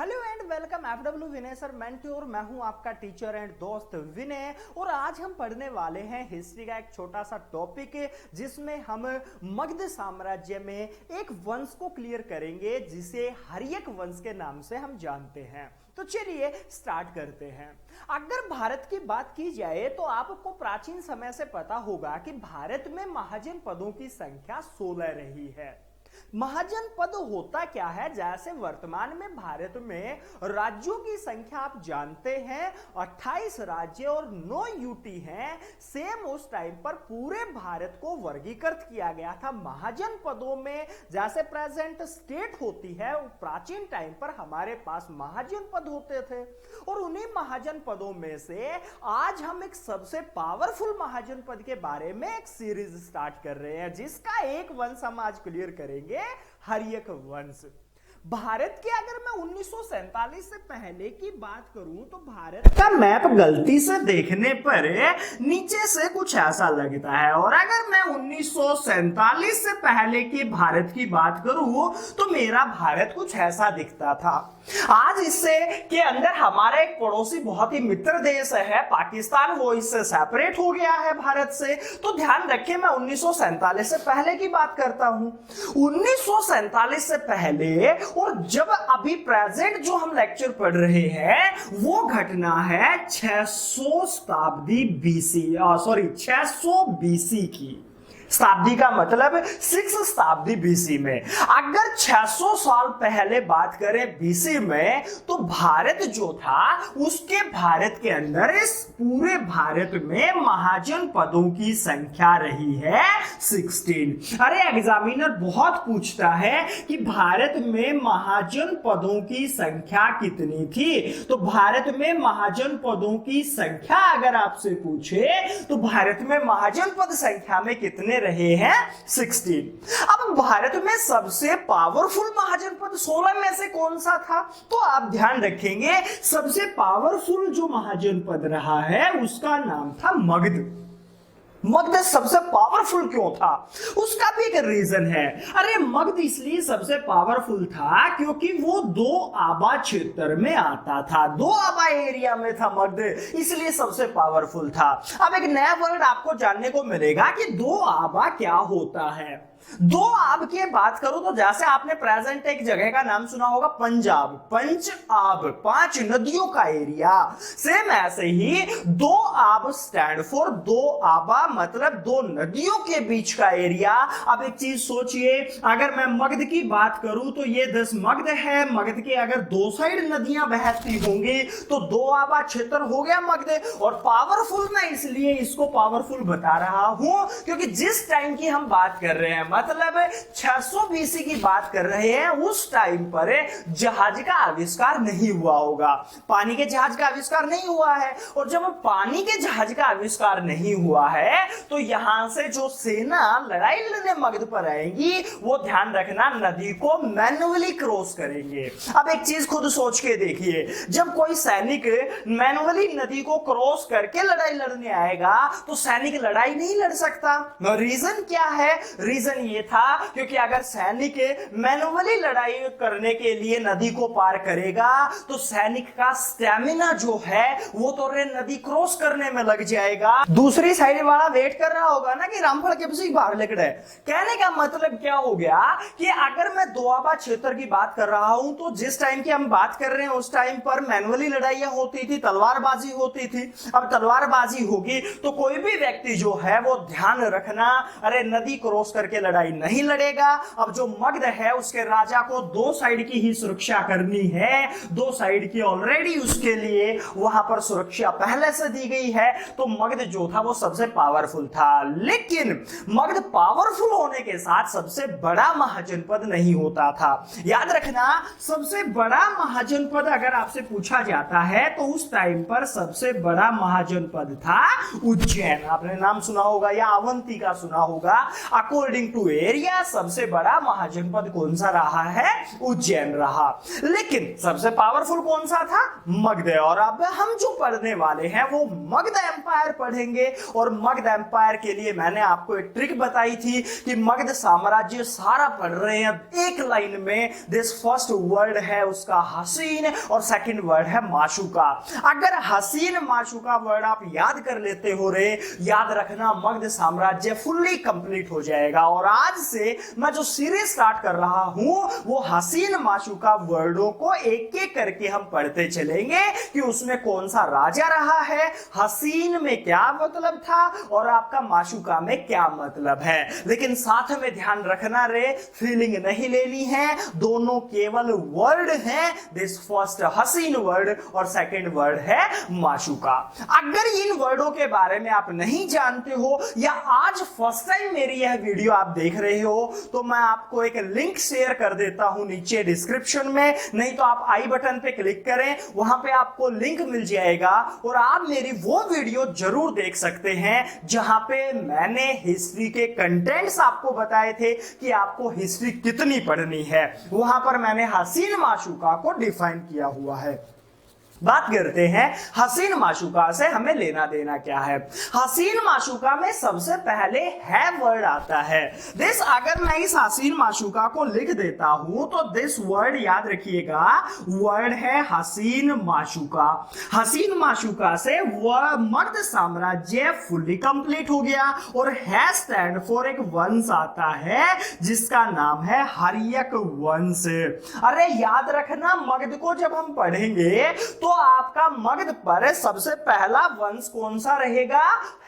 Hello and welcome FW Vinay sir mentor. मैं हूं आपका टीचर एंड दोस्त विनय और आज हम पढ़ने वाले हैं हिस्ट्री का एक छोटा सा टॉपिक जिसमें हम मगध साम्राज्य में एक वंश को क्लियर करेंगे जिसे हर्यक वंश के नाम से हम जानते हैं। तो चलिए स्टार्ट करते हैं। अगर भारत की बात की जाए तो आपको प्राचीन समय से पता होगा कि भारत में महाजन पदों की संख्या 16 रही है। महाजन पद होता क्या है? जैसे वर्तमान में भारत में राज्यों की संख्या आप जानते हैं 28 राज्य और 9 यूटी हैं। सेम उस टाइम पर पूरे भारत को वर्गीकृत किया गया था महाजन पदों में। जैसे प्रेजेंट स्टेट होती है, प्राचीन टाइम पर हमारे पास महाजन पद होते थे और उन्हीं महाजन पदों में से आज हम एक सबसे पावरफुल महाजन पद के बारे में एक सीरीज स्टार्ट कर रहे हैं जिसका एक वंश हम आज क्लियर करेंगे, हर्यक वंश। भारत के अगर मैं 1947 से पहले की बात करूं तो भारत का मैप गलती से देखने पर नीचे से कुछ ऐसा लगता है और अगर मैं 1947 से पहले की भारत की बात करूं तो मेरा भारत कुछ ऐसा दिखता था। आज इससे के अंदर हमारा एक पड़ोसी बहुत ही मित्र देश है पाकिस्तान, वो इससे सेपरेट हो गया है भारत से। तो ध्यान रखें मैं 1947 से पहले की बात करता हूं। 1947 से पहले और जब अभी प्रेजेंट जो हम लेक्चर पढ़ रहे हैं वो घटना है 600 शताब्दी बीसी, 600 बीसी की। शताब्दी का मतलब 6 शताब्दी बीसी में। अगर 600 साल पहले बात करें बीसी में तो भारत जो था उसके भारत के अंदर इस पूरे भारत में महाजन पदों की संख्या रही है 16। अरे एग्जामिनर बहुत पूछता है कि भारत में महाजन पदों की संख्या कितनी थी। तो भारत में महाजन पदों की संख्या अगर आपसे पूछे तो भारत में महाजन पद संख्या में कितने रहे हैं? 16। अब भारत में सबसे पावरफुल महाजन पद 16 में से कौन सा था? तो आप ध्यान रखेंगे सबसे पावरफुल जो महाजन पद रहा है उसका नाम था मगध। मगध सबसे पावरफुल क्यों था? उसका भी एक रीजन है। अरे मगध इसलिए सबसे पावरफुल था क्योंकि वो दो आबा क्षेत्र में आता था, दो आबा एरिया में था मगध, इसलिए सबसे पावरफुल था। अब एक नया वर्ड आपको जानने को मिलेगा कि दो आबा क्या होता है। दो आब की बात करूं तो जैसे आपने प्रेजेंट एक जगह का नाम सुना होगा पंजाब, पंच आब, 5 नदियों का एरिया। सेम ऐसे ही दो आब स्टैंड फॉर दो आबा, मतलब दो नदियों के बीच का एरिया। अब एक चीज सोचिए, अगर मैं मगध की बात करूं तो ये 10 मगध है। मगध के अगर दो साइड नदियां बहती होंगी तो दो आबा क्षेत्र हो गया मगध। और पावरफुल मैं इसलिए इसको पावरफुल बता रहा हूं क्योंकि जिस टाइम की हम बात कर रहे हैं मतलब 600 बीसी की बात कर रहे हैं, उस टाइम पर जहाज का आविष्कार नहीं हुआ होगा, पानी के जहाज का आविष्कार नहीं हुआ है। और जब पानी के जहाज का आविष्कार नहीं हुआ है तो यहां से जो सेना लड़ाई लड़ने मगध पर आएगी वो ध्यान रखना नदी को मैन्युअली क्रॉस करेंगे। अब एक चीज खुद सोच के देखिए, जब कोई सैनिक मैन्युअली नदी को क्रॉस करके लड़ाई लड़ने आएगा तो सैनिक लड़ाई नहीं लड़ सकता। रीजन क्या है? रीजन ये था क्योंकि अगर सैनिक मैन्युअली लड़ाई करने के लिए नदी को पार करेगा तो सैनिक का स्टैमिना जो है वो तो नदी क्रॉस करने में लग जाएगा। दूसरी साइड वाला वेट कर रहा होगा ना कि रामफल के पीछे बाहर निकल रहे। कहने का मतलब क्या हो गया कि अगर मैं दोआबा क्षेत्र की बात कर रहा हूं तो जिस टाइम की हम बात कर रहे हैं उस टाइम पर मैन्युअली लड़ाइयां होती थी, तलवारबाजी होती थी। अब तलवारबाजी होगी तो कोई भी व्यक्ति जो है वो ध्यान रखना, अरे नदी क्रॉस करके लड़ाई नहीं लड़ेगा। अब जो मगध है उसके राजा को दो साइड की ही सुरक्षा करनी है, दो साइड की ऑलरेडी उसके लिए वहां पर सुरक्षा पहले से दी गई है। तो मगध जो था वो सबसे पावरफुल था। लेकिन मगध पावरफुल होने के साथ सबसे बड़ा महाजनपद नहीं होता था। याद रखना सबसे बड़ा महाजनपद अगर आपसे पूछा जाता है तो उस टाइम पर सबसे बड़ा महाजनपद था उज्जैन। आपने नाम सुना होगा या अवंती का सुना होगा। अकॉर्डिंग टू एरिया सबसे बड़ा महाजनपद कौन सा रहा है? उज्जैन रहा। लेकिन सबसे पावरफुल कौन सा था? मगध। और अब हम जो पढ़ने वाले हैं वो मगध एम्पायर पढ़ेंगे और मगध एम्पायर के लिए मैंने आपको एक ट्रिक बताई थी कि मगध साम्राज्य सारा पढ़ रहे हैं एक लाइन में। दिस फर्स्ट वर्ड है उसका हसीन और सेकंड वर्ड है माशूका। अगर हसीन माशूका वर्ड आप याद कर लेते हो रे, याद रखना मगध साम्राज्य फुल्ली कंप्लीट हो जाएगा। और आज से मैं जो सीरीज स्टार्ट कर रहा हूं वो हसीन माशूका वर्डों को एक एक करके हम पढ़ते चलेंगे कि उसमें कौन सा राजा रहा है, हसीन में क्या मतलब था और आपका माशूका में क्या मतलब है। लेकिन साथ में ध्यान रखना रे, फीलिंग नहीं लेनी है, दोनों केवल वर्ड हैं। दिस फर्स्ट हसीन वर्ड और सेकंड वर्ड है माशूका। अगर इन वर्डों के बारे में आप नहीं जानते हो या आज फर्स्ट टाइम मेरी यह वीडियो आप देख रहे हो तो मैं आपको एक लिंक शेयर कर देता हूं नीचे डिस्क्रिप्शन में, नहीं तो आप आई बटन पे क्लिक करें, वहां पे आपको लिंक मिल जाएगा और आप मेरी वो वीडियो जरूर देख सकते हैं जहां पे मैंने हिस्ट्री के कंटेंट्स आपको बताए थे कि आपको हिस्ट्री कितनी पढ़नी है। वहां पर मैंने हसीन माशूका को डिफाइन किया हुआ है। बात करते हैं हसीन माशूका से हमें लेना देना क्या है। हसीन माशूका में सबसे पहले है वर्ड आता है। दिस, अगर मैं इस हसीन माशूका को लिख देता हूं तो दिस वर्ड याद रखिएगा, वर्ड है हसीन माशूका। हसीन माशूका से वह मगध साम्राज्य फुल्ली कंप्लीट हो गया और है स्टैंड फॉर एक वंश आता है जिसका नाम है हर्यक वंश। अरे याद रखना, मगध को जब हम पढ़ेंगे तो आपका मगध पर सबसे पहला वंश कौन सा रहेगा,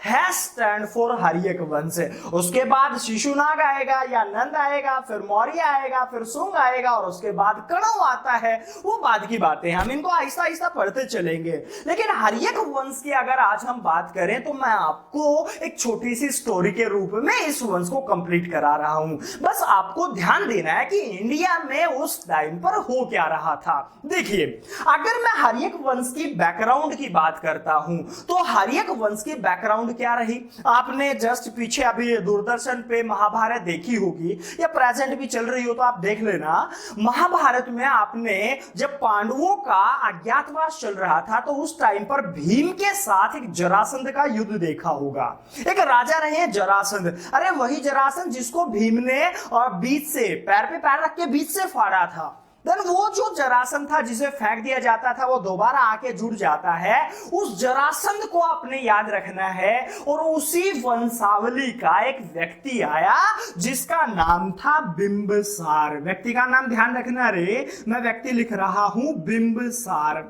है स्टैंड फॉर हर्यक वंश। उसके बाद शिशुनाग आएगा या नंद आएगा, फिर मौर्य आएगा, फिर सुंग आएगा और उसके बाद कणव आता है। वो बाद की बातें, हम इनको आहिस्ता आहिस्ता पढ़ते चलेंगे। लेकिन हर्यक वंश की अगर आज हम बात करें तो मैं आपको एक छोटी सी स्टोरी के रूप में इस वंश को कंप्लीट करा रहा हूं। बस आपको ध्यान देना है कि इंडिया में उस टाइम पर हो क्या रहा था। देखिए, अगर मैं हर्यक वंश की बैकग्राउंड की बात करता हूं तो हर्यक वंश की बैकग्राउंड क्या रही। आपने जस्ट पीछे अभी दूरदर्शन पे महाभारत देखी होगी या प्रेजेंट भी चल रही हो तो आप देख लेना। महाभारत में आपने जब पांडवों का अज्ञातवास चल रहा था तो उस टाइम पर भीम के साथ एक जरासंध का युद्ध देखा होगा। एक राजा रहे जरासंध, अरे वही जरासंध जिसको भीम ने और बीच से पैर पे पैर रख के बीच से फाड़ा था। देन वो जो जरासंध था जिसे फेंक दिया जाता था वो दोबारा आके जुड़ जाता है। उस जरासंध को आपने याद रखना है और उसी वंशावली का एक व्यक्ति आया जिसका नाम था बिंबिसार। व्यक्ति का नाम ध्यान रखना रे, मैं व्यक्ति लिख रहा हूं बिंबिसार।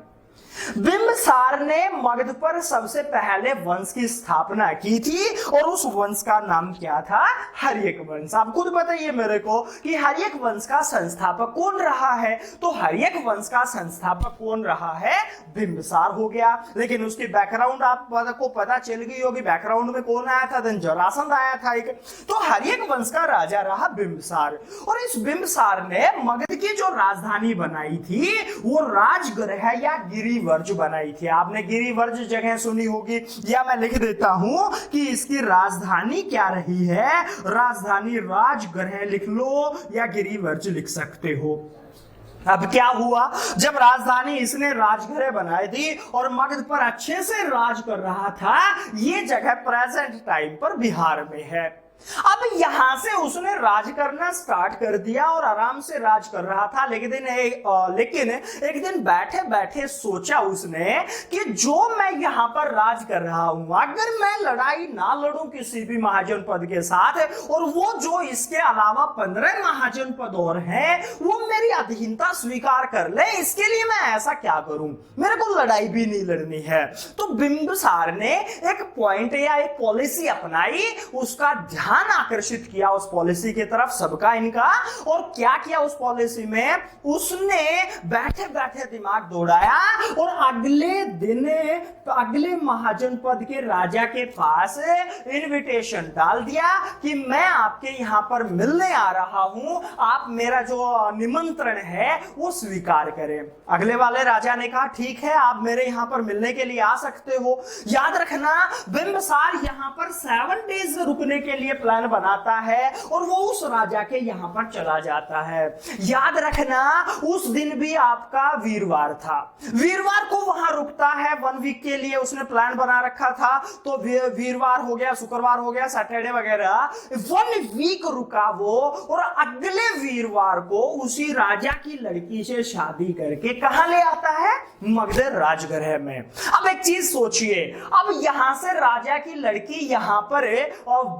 बिंबिसार ने मगध पर सबसे पहले वंश की स्थापना की थी और उस वंश का नाम क्या था, हर्यक वंश। आप खुद बताइए मेरे को कि हर्यक वंश का संस्थापक कौन रहा है। तो हर्यक वंश का संस्थापक कौन रहा है, बिंबिसार हो गया। लेकिन उसकी बैकग्राउंड आपको पता चल गई होगी, बैकग्राउंड में कौन आया था, देन जरासंध आया था एक। तो हर्यक वंश का राजा रहा बिंबिसार और इस बिंबिसार ने मगध की जो राजधानी बनाई थी वो राजगृह या गिरिवर्ज बनाई थी। आपने गिरिवर्ज जगह सुनी होगी, या मैं लिख देता हूं कि इसकी राजधानी क्या रही है, राजधानी राजगृह लिख लो या गिरिवर्ज लिख सकते हो। अब क्या हुआ, जब राजधानी इसने राजगृह बनाई थी और मगध पर अच्छे से राज कर रहा था, ये जगह प्रेजेंट टाइम पर बिहार में है। अब यहां से उसने राज करना स्टार्ट कर दिया और आराम से राज कर रहा था। लेकिन एक दिन बैठे बैठे सोचा उसने कि जो मैं यहां पर राज कर रहा हूं, अगर मैं लड़ाई ना लड़ूं किसी भी महाजनपद के साथ और वो जो इसके अलावा 15 महाजनपद और हैं वो मेरी अधीनता स्वीकार कर ले, इसके लिए मैं ऐसा क्या करूं, मेरे को लड़ाई भी नहीं लड़नी है। तो बिंबिसार ने एक पॉइंट या एक पॉलिसी अपनाई, उसका ध्यान आकर्षित किया उस पॉलिसी की तरफ सबका इनका। और क्या किया उस पॉलिसी में, उसने बैठे बैठे दिमाग दौड़ाया और अगले दिन अगले महाजनपद के राजा के पास इनविटेशन डाल दिया कि मैं आपके यहां पर मिलने आ रहा हूं, आप मेरा जो निमंत्रण है वो स्वीकार करें। अगले वाले राजा ने कहा ठीक है, आप मेरे यहां पर मिलने के लिए आ सकते हो। याद रखना, बिंबिसार यहां पर 7 डेज रुकने के लिए प्लान बनाता है और वो उस राजा के यहां पर चला जाता है। याद रखना उस दिन भी आपका वीरवार था, वीरवार को वहां रुकता है 1 वीक के लिए, उसने प्लान बना रखा था। तो वीरवार हो गया, शुक्रवार हो गया, सैटरडे वगैरह, 1 वीक रुका वो और अगले वीरवार को उसी राजा की लड़की से शादी करके कहां ले आता है? मगध राजगृह में। अब एक चीज सोचिए, अब यहां से राजा की लड़की यहां पर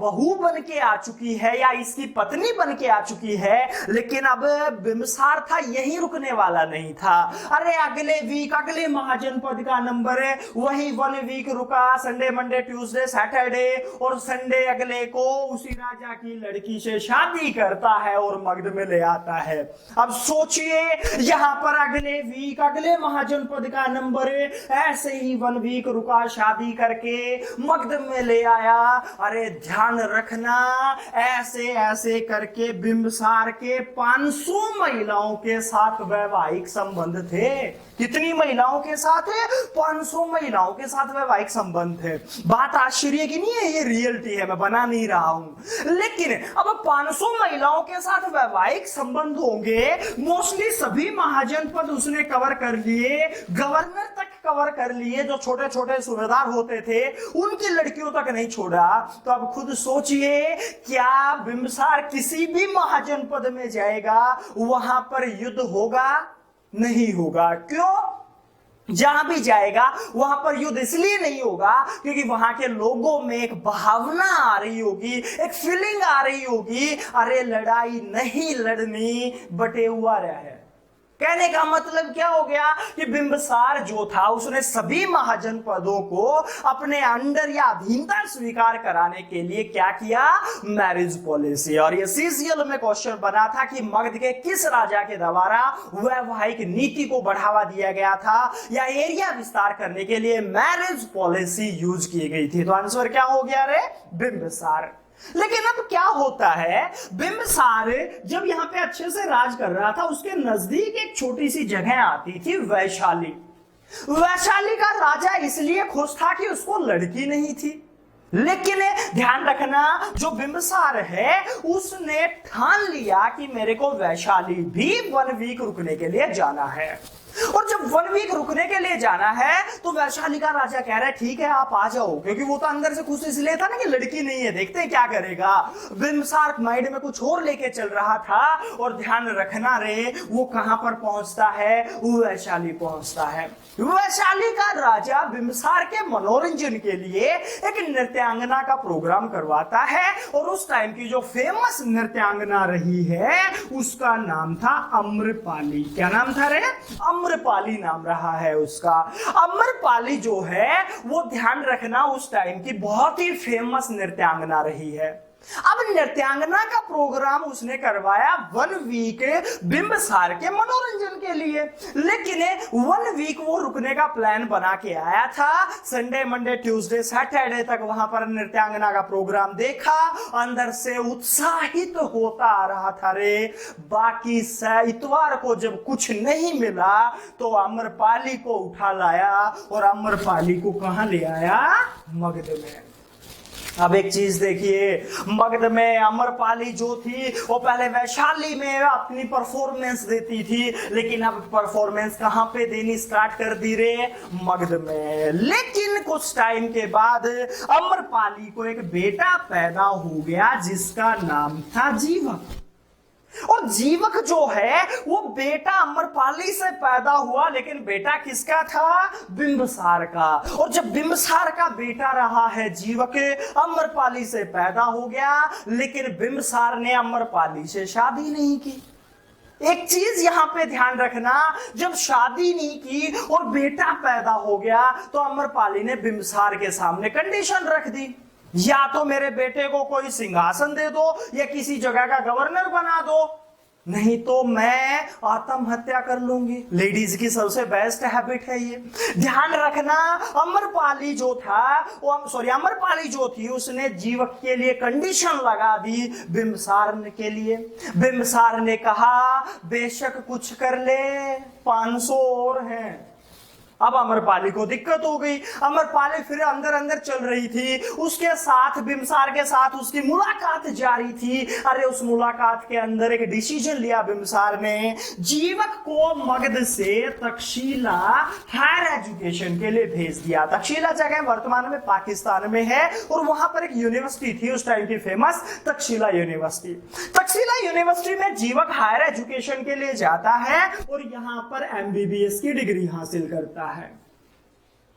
बहू बन के आ चुकी है या इसकी पत्नी बन के आ चुकी है, लेकिन अब बिंबिसार था यहीं रुकने वाला नहीं था। अरे अगले वीक, अगले महाजनपद का नंबर है, वही 1 वीक रुका, संडे मंडे ट्यूसडे सैटरडे, और संडे अगले को उसी राजा की लड़की से शादी करता है और मगध में ले आता है। अब सोचिए यहां पर अगले वीक, अगले महाजनपद का नंबर है, ऐसे ही 1 वीक रुका, शादी करके मगध में ले आया। अरे ध्यान रखना, ऐसे ऐसे करके बिंबिसार के 500 महिलाओं के साथ वैवाहिक संबंध थे। कितनी महिलाओं के साथ है? 500 महिलाओं के साथ वैवाहिक संबंध है। बात आश्चर्य की नहीं है, ये रियलिटी है, मैं बना नहीं रहा हूं। लेकिन अब 500 महिलाओं के साथ वैवाहिक संबंध होंगे, मोस्टली सभी महाजनपद उसने कवर कर लिए, गवर्नर तक कवर कर लिए, जो छोटे छोटे सूबेदार होते थे उनकी लड़कियों तक नहीं छोड़ा। तो अब खुद सोचिए, क्या बिंबिसार किसी भी महाजनपद में जाएगा वहां पर युद्ध होगा? नहीं होगा। क्यों? जहां भी जाएगा वहां पर युद्ध इसलिए नहीं होगा क्योंकि वहां के लोगों में एक भावना आ रही होगी, एक फीलिंग आ रही होगी, अरे लड़ाई नहीं लड़नी, बटे हुआ है। कहने का मतलब क्या हो गया कि बिंबिसार जो था उसने सभी महाजनपदों को अपने अंडर या अधीनता स्वीकार कराने के लिए क्या किया? Marriage policy. और ये सीजीएल में क्वेश्चन बना था कि मगध के किस राजा के द्वारा वैवाहिक नीति को बढ़ावा दिया गया था या एरिया विस्तार करने के लिए मैरिज पॉलिसी यूज की गई थी? तो आंसर क्या हो गया रे? बिंबिसार। लेकिन अब क्या होता है, बिंबिसार जब यहां पे अच्छे से राज कर रहा था, उसके नजदीक एक छोटी सी जगह आती थी वैशाली। वैशाली का राजा इसलिए खुश था कि उसको लड़की नहीं थी। लेकिन ध्यान रखना, जो बिंबिसार है उसने ठान लिया कि मेरे को वैशाली भी 1 वीक रुकने के लिए जाना है। और जब 1 वीक रुकने के लिए जाना है तो वैशाली का राजा कह रहा है ठीक है आप आ जाओ, क्योंकि वो तो अंदर से खुश इसलिए था ना कि लड़की नहीं है, देखते हैं क्या करेगा। बिंबिसार माइंड में कुछ और लेके चल रहा था। और ध्यान रखना रे, वो कहां पर पहुंचता है? वैशाली पहुंचता है। वैशाली का राजा बिंबिसार के मनोरंजन के लिए एक नृत्यांगना का प्रोग्राम करवाता है और उस टाइम की जो फेमस नृत्यांगना रही है उसका नाम था अम्रपाली। क्या नाम था रे? अम्रपाली नाम रहा है उसका। अम्रपाली जो है वो ध्यान रखना उस टाइम की बहुत ही फेमस नृत्यांगना रही है। अब नृत्यांगना का प्रोग्राम उसने करवाया 1 वीक बिंबिसार के मनोरंजन के लिए। लेकिन 1 वीक वो रुकने का प्लान बना के आया था। संडे मंडे ट्यूसडे सैटरडे तक वहां पर नृत्यांगना का प्रोग्राम देखा, अंदर से उत्साहित होता आ रहा था रे। बाकी इतवार को जब कुछ नहीं मिला तो अम्रपाली को उठा लाया और अम्रपाली को कहां ले आया? मगध में। अब एक चीज देखिए, मगध में अम्रपाली जो थी वो पहले वैशाली में अपनी परफॉर्मेंस देती थी, लेकिन अब परफॉर्मेंस कहां पे देनी स्टार्ट कर दी रे? मगध में। लेकिन कुछ टाइम के बाद अम्रपाली को एक बेटा पैदा हो गया जिसका नाम था जीवक। और जीवक जो है वो बेटा अम्रपाली से पैदा हुआ, लेकिन बेटा किसका था? बिंबिसार का। और जब बिंबिसार का बेटा रहा है जीवक, अम्रपाली से पैदा हो गया, लेकिन बिंबिसार ने अम्रपाली से शादी नहीं की। एक चीज यहां पे ध्यान रखना, जब शादी नहीं की और बेटा पैदा हो गया तो अम्रपाली ने बिंबिसार के सामने कंडीशन रख दी, या तो मेरे बेटे को कोई सिंहासन दे दो या किसी जगह का गवर्नर बना दो, नहीं तो मैं आत्महत्या कर लूंगी। लेडीज की सबसे बेस्ट हैबिट है ये। ध्यान रखना, अम्रपाली जो थी उसने जीवक के लिए कंडीशन लगा दी बिंबिसार के लिए। बिंबिसार ने कहा बेशक कुछ कर ले, 500 और हैं। अब अमरपाली को दिक्कत हो गई। अमरपाली फिर अंदर अंदर चल रही थी, उसके साथ बिंबिसार के साथ उसकी मुलाकात जारी थी। अरे उस मुलाकात के अंदर एक डिसीजन लिया बिंबिसार ने, जीवक को मगध से तक्षशिला हायर एजुकेशन के लिए भेज दिया। तक्षशिला जगह वर्तमान में पाकिस्तान में है और वहां पर एक यूनिवर्सिटी थी उस टाइम की famous, Takshashila university. Takshashila university में जीवक हायर एजुकेशन के लिए जाता है और यहां पर एमबीबीएस की डिग्री हासिल करता है।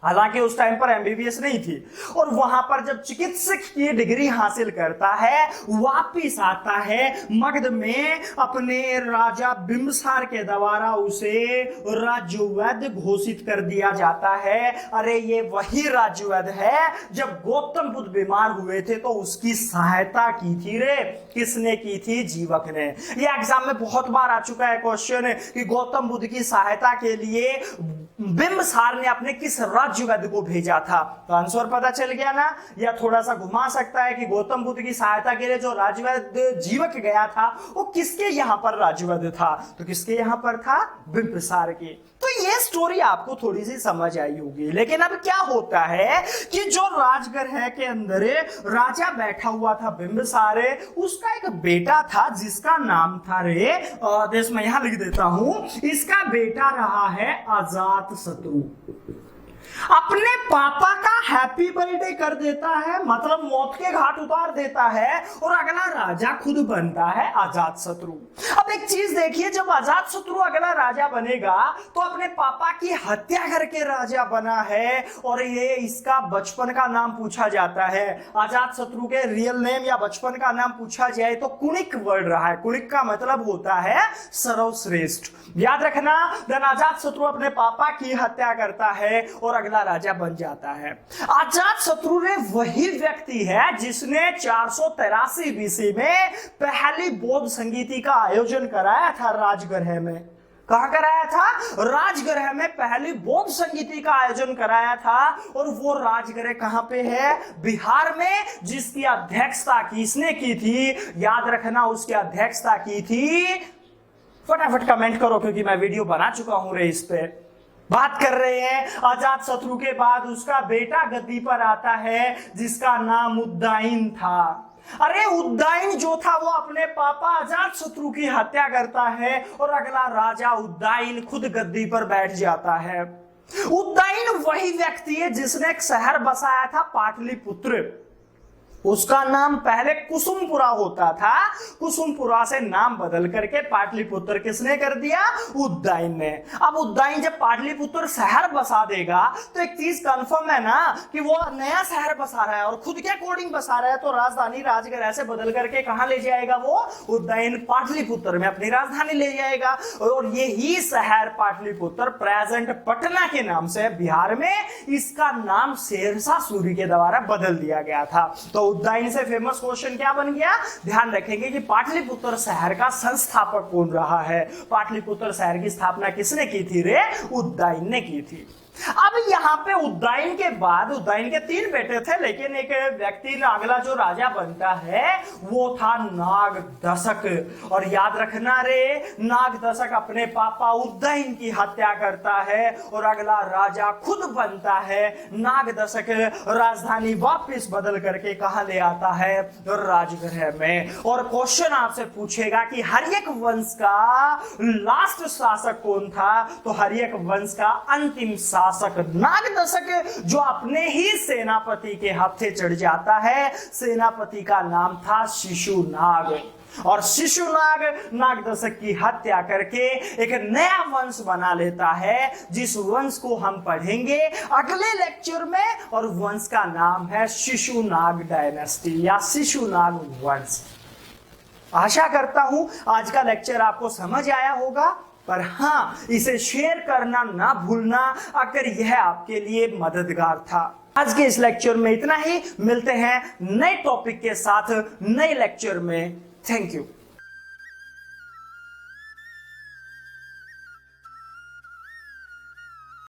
हालांकि उस टाइम पर एमबीबीएस नहीं थी, और वहां पर जब चिकित्सक की डिग्री हासिल करता है, वापिस आता है मगध में, अपने राजा बिंबिसार के द्वारा उसे राज्यवैद्य घोषित कर दिया जाता है। अरे ये वही राज्यवैद्य है जब गौतम बुद्ध बीमार हुए थे तो उसकी सहायता की थी रे। किसने की थी? जीवक ने। ये एग्जाम में बहुत बार आ चुका है क्वेश्चन कि गौतम बुद्ध की सहायता के लिए बिंबिसार ने अपने किस राज्यवैद्य को भेजा था। तो आंसर पता चल गया ना। या थोड़ा सा घुमा सकता है कि गौतम बुद्ध की सहायता के लिए जो राज्यवैद्य जीवक गया था वो किसके यहां पर राज्यवैद्य था? तो किसके यहां पर था? बिंबिसार के। तो ये स्टोरी आपको थोड़ी सी समझ आई होगी। लेकिन अब क्या होता है कि जो राजगृह के अंदर राजा बैठा हुआ था बिंबिसार, उसका एक बेटा था जिसका नाम था रे, देश में यहां लिख देता हूं, इसका बेटा रहा है अजातशत्रु। अपने पापा का हैप्पी बर्थडे कर देता है, मतलब मौत के घाट उतार देता है, और अगला राजा खुद बनता है अजातशत्रु। अब एक चीज देखिए, जब अजातशत्रु अगला राजा बनेगा तो अपने पापा की हत्या करके राजा बना है, और ये इसका बचपन का नाम पूछा जाता है। अजातशत्रु के रियल नेम या बचपन का नाम पूछा जाए तो कुणिक वर्ड रहा है। कुणिक का मतलब होता है सर्वश्रेष्ठ। याद रखना, धन अजातशत्रु अपने पापा की हत्या करता है और अगला राजा बन जाता है। अजातशत्रु ने वही व्यक्ति है जिसने 483 बीसी में पहली बौद्ध संगीति का आयोजन कराया था राजगृह में। कहां कराया था? राजगृह में पहली बौद्ध संगीति का आयोजन कराया था। और वो राजगृह कहां पे है? बिहार में, जिसकी अध्यक्षता किसने की थी? याद रखना, उसकी अध्यक्षता की थी, फटाफट कमेंट करो क्योंकि मैं वीडियो बना चुका हूं रे इस पे। बात कर रहे हैं अजातशत्रु के बाद उसका बेटा गद्दी पर आता है जिसका नाम उदयन था। अरे उदयन जो था वो अपने पापा अजातशत्रु की हत्या करता है और अगला राजा उदयन खुद गद्दी पर बैठ जाता है। उदयन वही व्यक्ति है जिसने एक शहर बसाया था पाटलिपुत्र। उसका नाम पहले कुसुमपुरा होता था, कुसुमपुरा से नाम बदल करके पाटलिपुत्र किसने कर दिया? उदयन ने। अब उदयन जब पाटलिपुत्र शहर बसा देगा तो एक चीज कंफर्म है ना कि वो नया शहर बसा रहा है और खुद के अकॉर्डिंग बसा रहा है, तो राजधानी राजगृह से बदल करके कहां ले जाएगा वो? उदयन पाटलिपुत्र में अपनी राजधानी ले जाएगा। और यही शहर पाटलिपुत्र प्रेजेंट पटना के नाम से बिहार में, इसका नाम शेरशाह सूरी के द्वारा बदल दिया गया था। तो उदयन से फेमस क्वेश्चन क्या बन गया? ध्यान रखेंगे कि पाटलिपुत्र शहर का संस्थापक कौन रहा है? पाटलिपुत्र शहर की स्थापना किसने की थी रे? उदयन ने की थी। अब यहाँ पे उदयन के बाद, उदयन के 3 बेटे थे, लेकिन एक व्यक्ति अगला जो राजा बनता है वो था नागदशक। और याद रखना रे, नागदशक अपने पापा उदयन की हत्या करता है और अगला राजा खुद बनता है। नागदशक राजधानी वापस बदल करके कहा ले आता है? राजगृह में। और क्वेश्चन आपसे पूछेगा कि हर्यक वंश का लास्ट शासक कौन था? तो हर्यक वंश का अंतिम शासक नागदशक, जो अपने ही सेनापति के हत्थे चढ़ जाता है। सेनापति का नाम था शिशुनाग। और शिशुनाग नागदशक की हत्या करके एक नया वंश बना लेता है, जिस वंश को हम पढ़ेंगे अगले लेक्चर में, और वंश का नाम है शिशुनाग डायनेस्टी या शिशुनाग वंश। आशा करता हूं आज का लेक्चर आपको समझ आया होगा, पर हाँ, इसे शेयर करना ना भूलना अगर यह आपके लिए मददगार था। आज के इस लेक्चर में इतना ही। मिलते हैं नए टॉपिक के साथ नए लेक्चर में। Thank you.